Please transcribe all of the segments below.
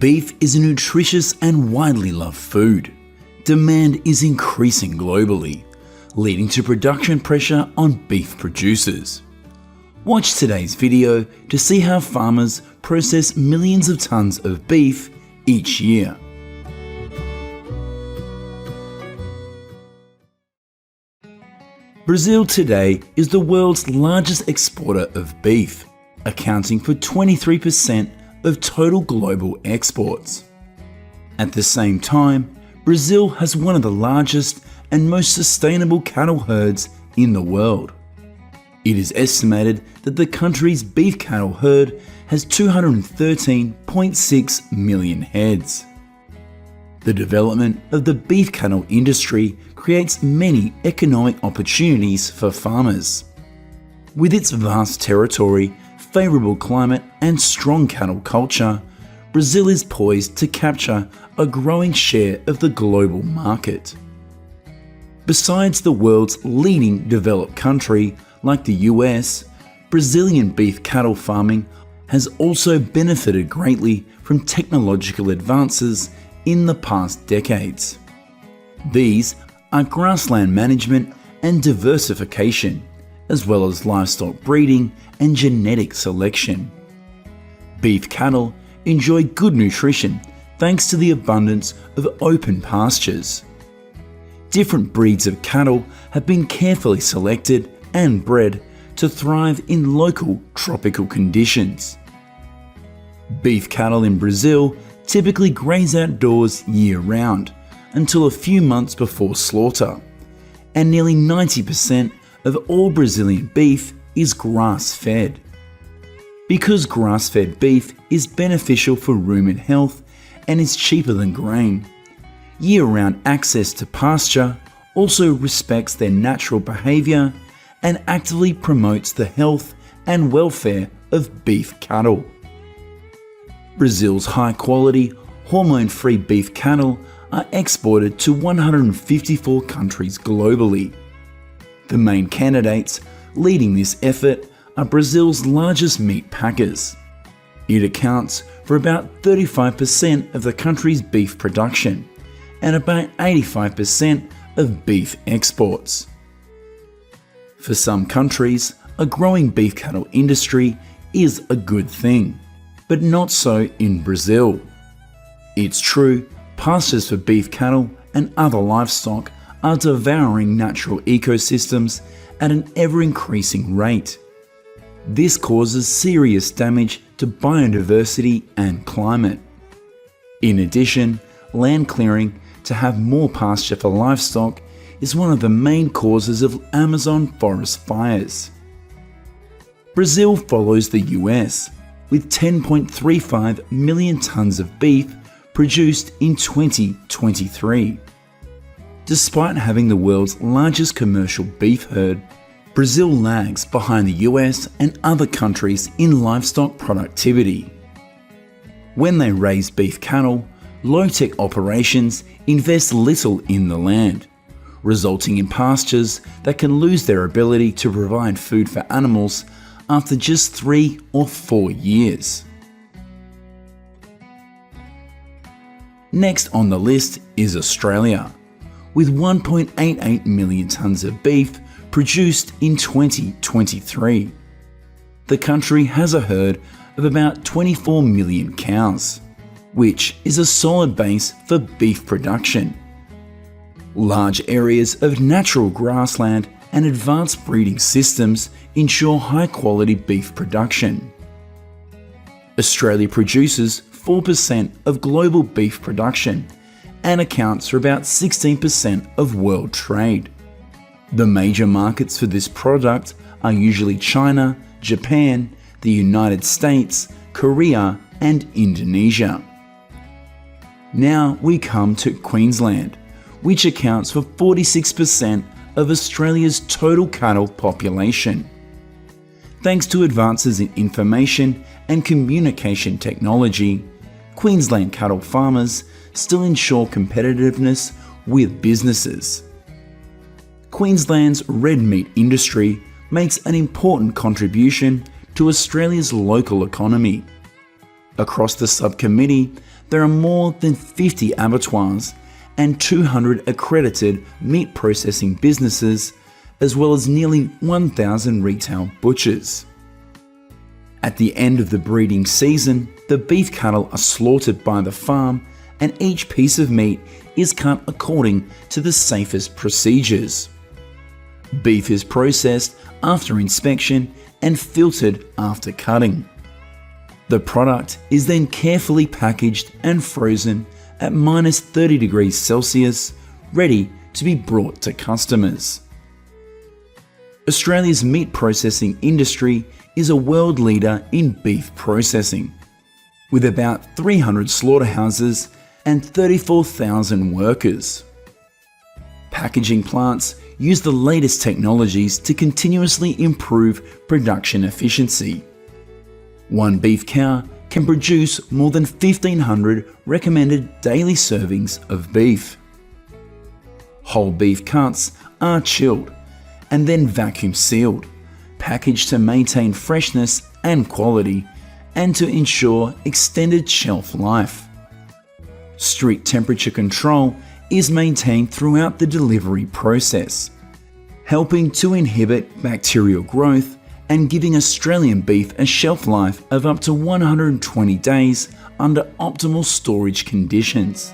Beef is a nutritious and widely loved food. Demand is increasing globally, leading to production pressure on beef producers. Watch today's video to see how farmers process millions of tons of beef each year. Brazil today is the world's largest exporter of beef, accounting for 23% of total global exports. At the same time, Brazil has one of the largest and most sustainable cattle herds in the world. It is estimated that the country's beef cattle herd has 213.6 million heads. The development of the beef cattle industry creates many economic opportunities for farmers. With its vast territory, favourable climate and strong cattle culture, Brazil is poised to capture a growing share of the global market. Besides the world's leading developed country like the US, Brazilian beef cattle farming has also benefited greatly from technological advances in the past decades. These are grassland management and diversification, as well as livestock breeding and genetic selection. Beef cattle enjoy good nutrition thanks to the abundance of open pastures. Different breeds of cattle have been carefully selected and bred to thrive in local tropical conditions. Beef cattle in Brazil typically graze outdoors year-round until a few months before slaughter, and nearly 90% of all Brazilian beef is grass-fed. Because grass-fed beef is beneficial for rumen health and is cheaper than grain, year-round access to pasture also respects their natural behaviour and actively promotes the health and welfare of beef cattle. Brazil's high-quality, hormone-free beef cattle are exported to 154 countries globally. The main candidates leading this effort are Brazil's largest meat packers. It accounts for about 35% of the country's beef production and about 85% of beef exports. For some countries, a growing beef cattle industry is a good thing, but not so in Brazil. It's true, pastures for beef cattle and other livestock are devouring natural ecosystems at an ever-increasing rate. This causes serious damage to biodiversity and climate. In addition, land clearing to have more pasture for livestock is one of the main causes of Amazon forest fires. Brazil follows the US, with 10.35 million tons of beef produced in 2023. Despite having the world's largest commercial beef herd, Brazil lags behind the US and other countries in livestock productivity. When they raise beef cattle, low-tech operations invest little in the land, resulting in pastures that can lose their ability to provide food for animals after just 3 or 4 years. Next on the list is Australia, with 1.88 million tons of beef produced in 2023. The country has a herd of about 24 million cows, which is a solid base for beef production. Large areas of natural grassland and advanced breeding systems ensure high-quality beef production. Australia produces 4% of global beef production and accounts for about 16% of world trade. The major markets for this product are usually China, Japan, the United States, Korea, and Indonesia. Now we come to Queensland, which accounts for 46% of Australia's total cattle population. Thanks to advances in information and communication technology, Queensland cattle farmers still ensure competitiveness with businesses. Queensland's red meat industry makes an important contribution to Australia's local economy. Across the subcommittee, there are more than 50 abattoirs and 200 accredited meat processing businesses, as well as nearly 1,000 retail butchers. At the end of the breeding season, the beef cattle are slaughtered by the farm, and each piece of meat is cut according to the safest procedures. Beef is processed after inspection and filtered after cutting. The product is then carefully packaged and frozen at -30 degrees Celsius, ready to be brought to customers. Australia's meat processing industry is a world leader in beef processing, with about 300 slaughterhouses and 34,000 workers. Packaging plants use the latest technologies to continuously improve production efficiency. One beef cow can produce more than 1,500 recommended daily servings of beef. Whole beef cuts are chilled and then vacuum sealed, packaged to maintain freshness and quality and to ensure extended shelf life. Strict temperature control is maintained throughout the delivery process, helping to inhibit bacterial growth and giving Australian beef a shelf life of up to 120 days under optimal storage conditions.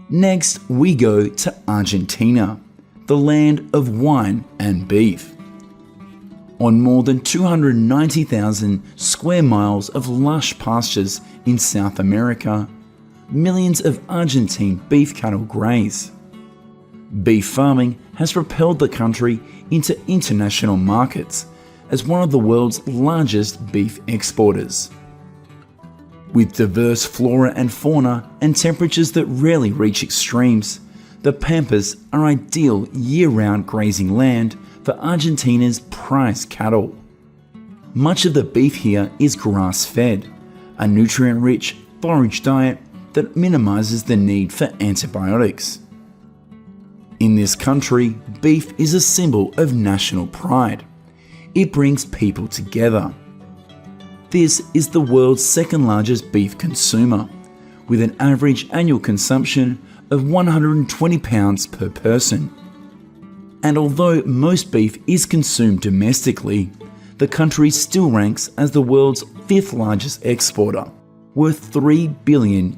Next, we go to Argentina, the land of wine and beef. On more than 290,000 square miles of lush pastures in South America, millions of Argentine beef cattle graze. Beef farming has propelled the country into international markets as one of the world's largest beef exporters. With diverse flora and fauna and temperatures that rarely reach extremes, the Pampas are ideal year-round grazing land for Argentina's prized cattle. Much of the beef here is grass-fed, a nutrient-rich forage diet that minimizes the need for antibiotics. In this country, beef is a symbol of national pride. It brings people together. This is the world's second largest beef consumer, with an average annual consumption of 120 pounds per person. And although most beef is consumed domestically, the country still ranks as the world's 5th largest exporter, worth $3 billion.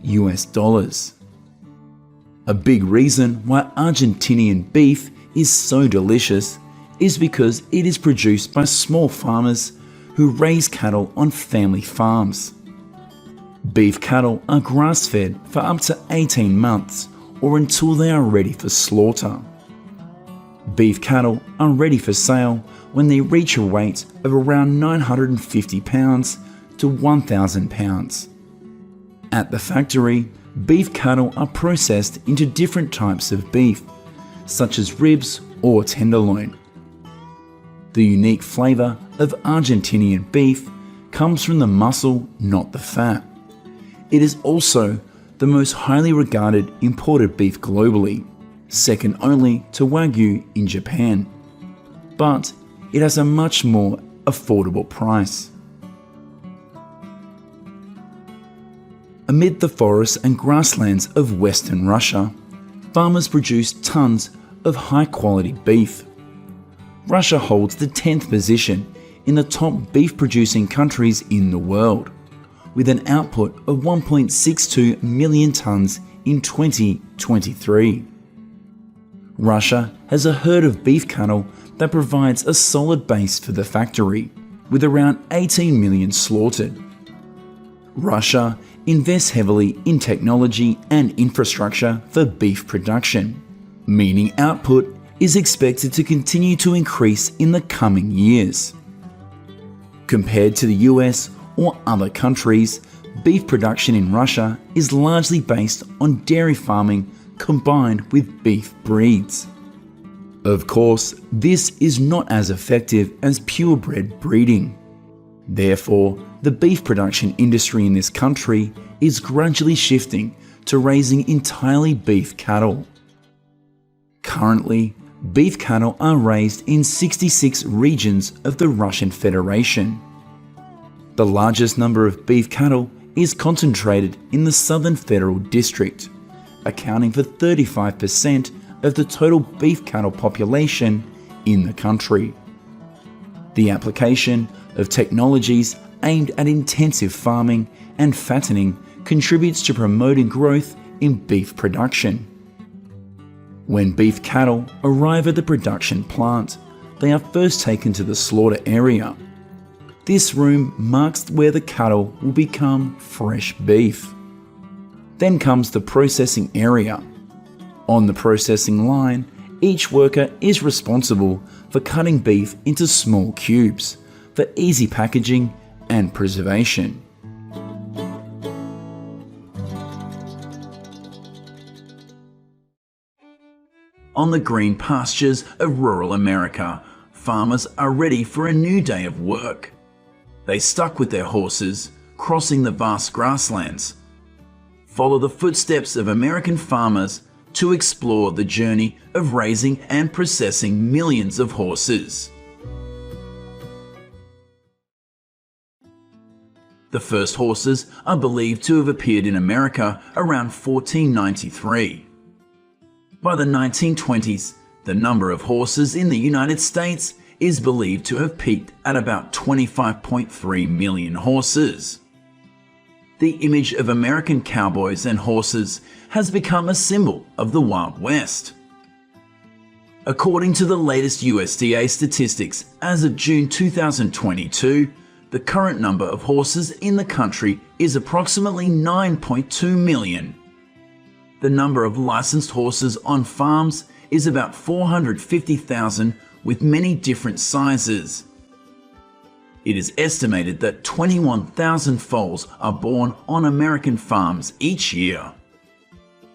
A big reason why Argentinian beef is so delicious is because it is produced by small farmers who raise cattle on family farms. Beef cattle are grass-fed for up to 18 months or until they are ready for slaughter. Beef cattle are ready for sale when they reach a weight of around 950 pounds to 1,000 pounds. At the factory, beef cattle are processed into different types of beef, such as ribs or tenderloin. The unique flavour of Argentinian beef comes from the muscle, not the fat. It is also the most highly regarded imported beef globally, second only to Wagyu in Japan. But it has a much more affordable price. Amid the forests and grasslands of Western Russia, farmers produce tons of high-quality beef. Russia holds the 10th position in the top beef-producing countries in the world, with an output of 1.62 million tons in 2023. Russia has a herd of beef cattle that provides a solid base for the factory, with around 18 million slaughtered. Russia invests heavily in technology and infrastructure for beef production, meaning output is expected to continue to increase in the coming years. Compared to the US or other countries, beef production in Russia is largely based on dairy farming combined with beef breeds. Of course, this is not as effective as purebred breeding. Therefore, the beef production industry in this country is gradually shifting to raising entirely beef cattle. Currently, beef cattle are raised in 66 regions of the Russian Federation. The largest number of beef cattle is concentrated in the Southern Federal District, accounting for 35% of the total beef cattle population in the country. The application of technologies aimed at intensive farming and fattening contributes to promoting growth in beef production. When beef cattle arrive at the production plant, they are first taken to the slaughter area. This room marks where the cattle will become fresh beef. Then comes the processing area. On the processing line, each worker is responsible for cutting beef into small cubes for easy packaging and preservation. On the green pastures of rural America, farmers are ready for a new day of work. They stuck with their horses, crossing the vast grasslands. Follow the footsteps of American farmers to explore the journey of raising and processing millions of horses. The first horses are believed to have appeared in America around 1493. By the 1920s, the number of horses in the United States is believed to have peaked at about 25.3 million horses. The image of American cowboys and horses has become a symbol of the Wild West. According to the latest USDA statistics, as of June 2022, the current number of horses in the country is approximately 9.2 million. The number of licensed horses on farms is about 450,000, with many different sizes. It is estimated that 21,000 foals are born on American farms each year.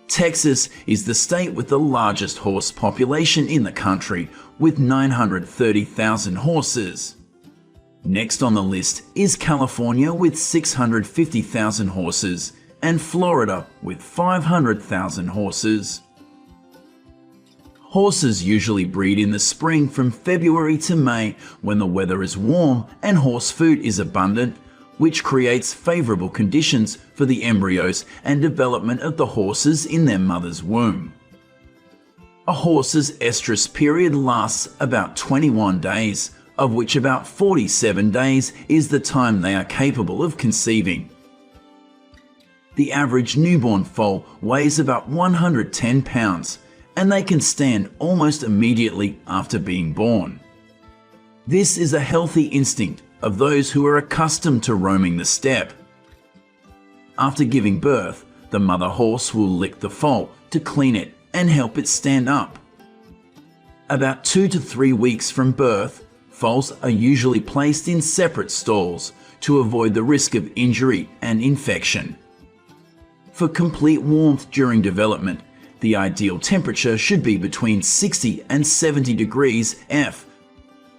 Texas is the state with the largest horse population in the country, with 930,000 horses. Next on the list is California with 650,000 horses, and Florida with 500,000 horses. Horses usually breed in the spring from February to May when the weather is warm and horse food is abundant, which creates favorable conditions for the embryos and development of the horses in their mother's womb. A horse's estrus period lasts about 21 days, of which about 47 days is the time they are capable of conceiving. The average newborn foal weighs about 110 pounds, and they can stand almost immediately after being born. This is a healthy instinct of those who are accustomed to roaming the steppe. After giving birth, the mother horse will lick the foal to clean it and help it stand up. About 2 to 3 weeks from birth, foals are usually placed in separate stalls to avoid the risk of injury and infection. For complete warmth during development, the ideal temperature should be between 60 and 70 degrees F.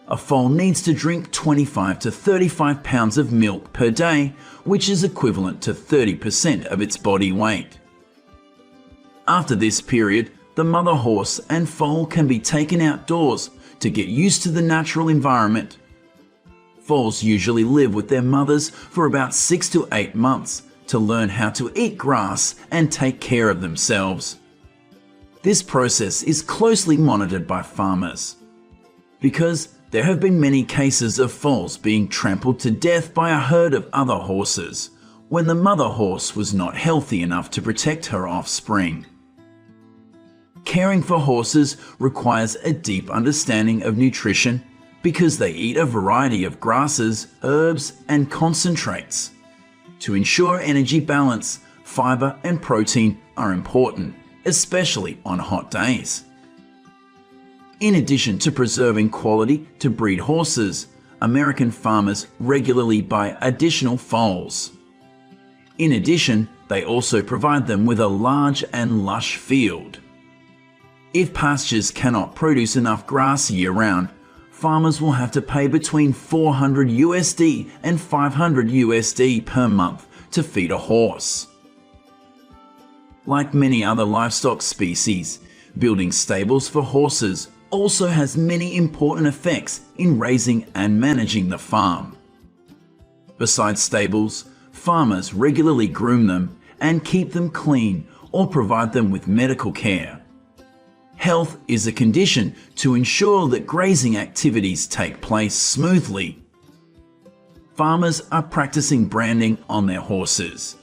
A foal needs to drink 25 to 35 pounds of milk per day, which is equivalent to 30% of its body weight. After this period, the mother horse and foal can be taken outdoors to get used to the natural environment. Foals usually live with their mothers for about 6 to 8 months to learn how to eat grass and take care of themselves. This process is closely monitored by farmers. Because there have been many cases of foals being trampled to death by a herd of other horses, when the mother horse was not healthy enough to protect her offspring. Caring for horses requires a deep understanding of nutrition because they eat a variety of grasses, herbs, and concentrates. To ensure energy balance, fiber and protein are important, especially on hot days. In addition to preserving quality to breed horses, American farmers regularly buy additional foals. In addition, they also provide them with a large and lush field. If pastures cannot produce enough grass year-round, farmers will have to pay between $400 USD and $500 USD per month to feed a horse. Like many other livestock species, building stables for horses also has many important effects in raising and managing the farm. Besides stables, farmers regularly groom them and keep them clean or provide them with medical care. Health is a condition to ensure that grazing activities take place smoothly. Farmers are practicing branding on their horses.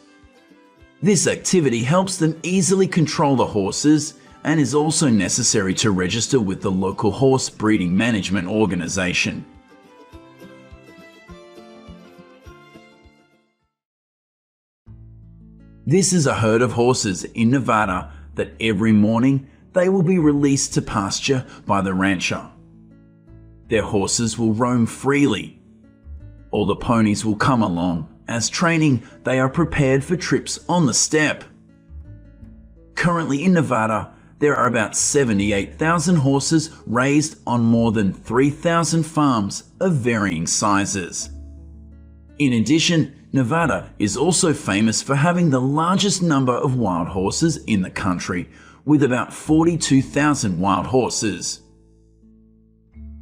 This activity helps them easily control the horses and is also necessary to register with the local horse breeding management organization. This is a herd of horses in Nevada that every morning they will be released to pasture by the rancher. Their horses will roam freely. All the ponies will come along. As training, they are prepared for trips on the steppe. Currently in Nevada, there are about 78,000 horses raised on more than 3,000 farms of varying sizes. In addition, Nevada is also famous for having the largest number of wild horses in the country, with about 42,000 wild horses.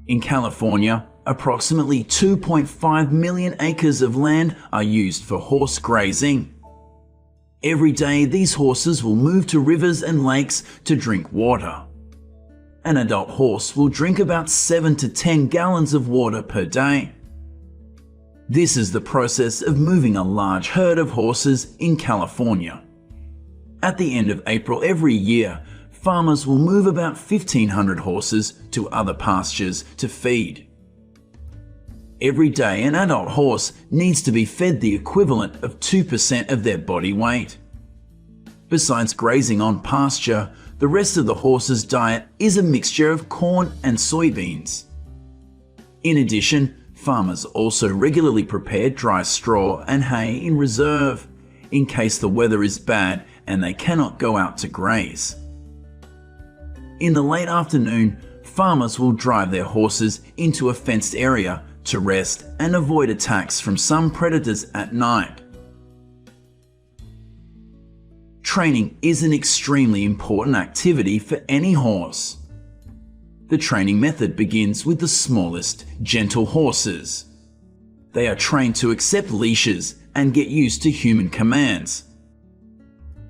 In California, approximately 2.5 million acres of land are used for horse grazing. Every day, these horses will move to rivers and lakes to drink water. An adult horse will drink about 7 to 10 gallons of water per day. This is the process of moving a large herd of horses in California. At the end of April every year, farmers will move about 1,500 horses to other pastures to feed. Every day, an adult horse needs to be fed the equivalent of 2% of their body weight. Besides grazing on pasture, the rest of the horse's diet is a mixture of corn and soybeans. In addition, farmers also regularly prepare dry straw and hay in reserve, in case the weather is bad and they cannot go out to graze. In the late afternoon, farmers will drive their horses into a fenced area to rest and avoid attacks from some predators at night. Training is an extremely important activity for any horse. The training method begins with the smallest, gentle horses. They are trained to accept leashes and get used to human commands.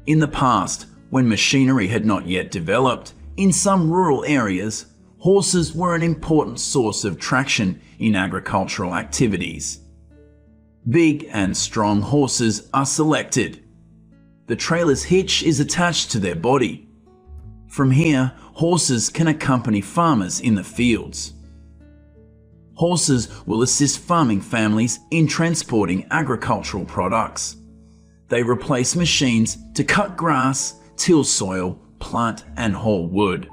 In the past, when machinery had not yet developed, in some rural areas, horses were an important source of traction in agricultural activities. Big and strong horses are selected. The trailer's hitch is attached to their body. From here, horses can accompany farmers in the fields. Horses will assist farming families in transporting agricultural products. They replace machines to cut grass, till soil, plant and haul wood.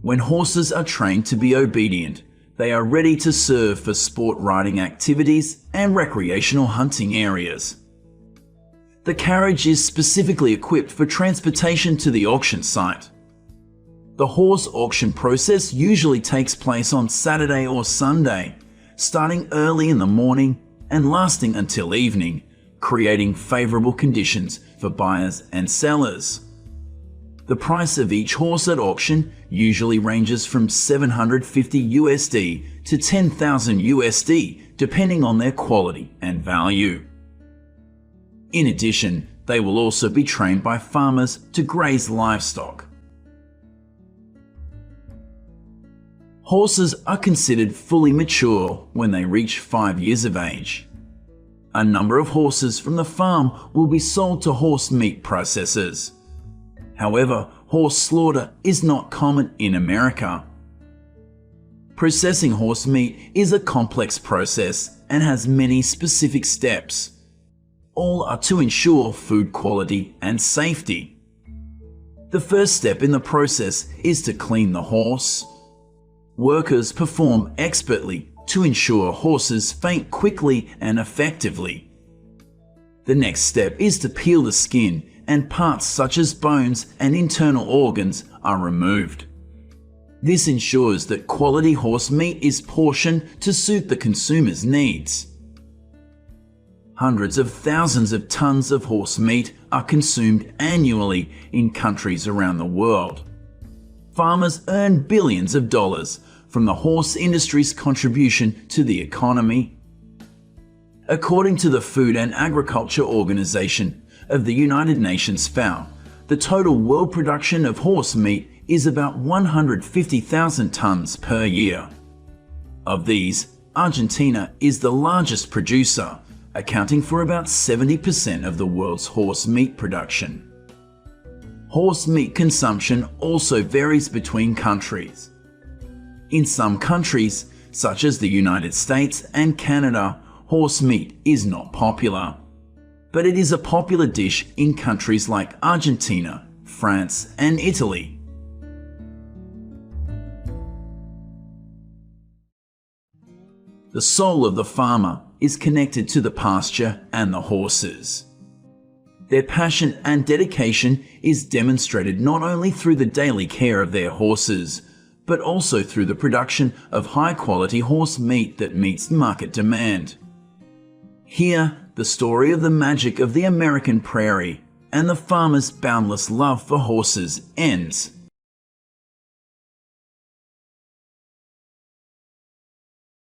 When horses are trained to be obedient, they are ready to serve for sport riding activities and recreational hunting areas. The carriage is specifically equipped for transportation to the auction site. The horse auction process usually takes place on Saturday or Sunday, starting early in the morning and lasting until evening, creating favorable conditions for buyers and sellers. The price of each horse at auction usually ranges from $750 USD to $10,000 USD, depending on their quality and value. In addition, they will also be trained by farmers to graze livestock. Horses are considered fully mature when they reach 5 years of age. A number of horses from the farm will be sold to horse meat processors. However, horse slaughter is not common in America. Processing horse meat is a complex process and has many specific steps. All are to ensure food quality and safety. The first step in the process is to clean the horse. Workers perform expertly to ensure horses faint quickly and effectively. The next step is to peel the skin, and parts such as bones and internal organs are removed. This ensures that quality horse meat is portioned to suit the consumer's needs. Hundreds of thousands of tons of horse meat are consumed annually in countries around the world. farmers earn billions of dollars from the horse industry's contribution to the economy. According to the Food and Agriculture Organization of the United Nations FAO, the total world production of horse meat is about 150,000 tons per year. Of these, Argentina is the largest producer, accounting for about 70% of the world's horse meat production. Horse meat consumption also varies between countries. In some countries, such as the United States and Canada, horse meat is not popular. But it is a popular dish in countries like Argentina, France, and Italy. The soul of the farmer is connected to the pasture and the horses. Their passion and dedication is demonstrated not only through the daily care of their horses, but also through the production of high-quality horse meat that meets market demand. Here, the story of the magic of the American prairie and the farmer's boundless love for horses ends.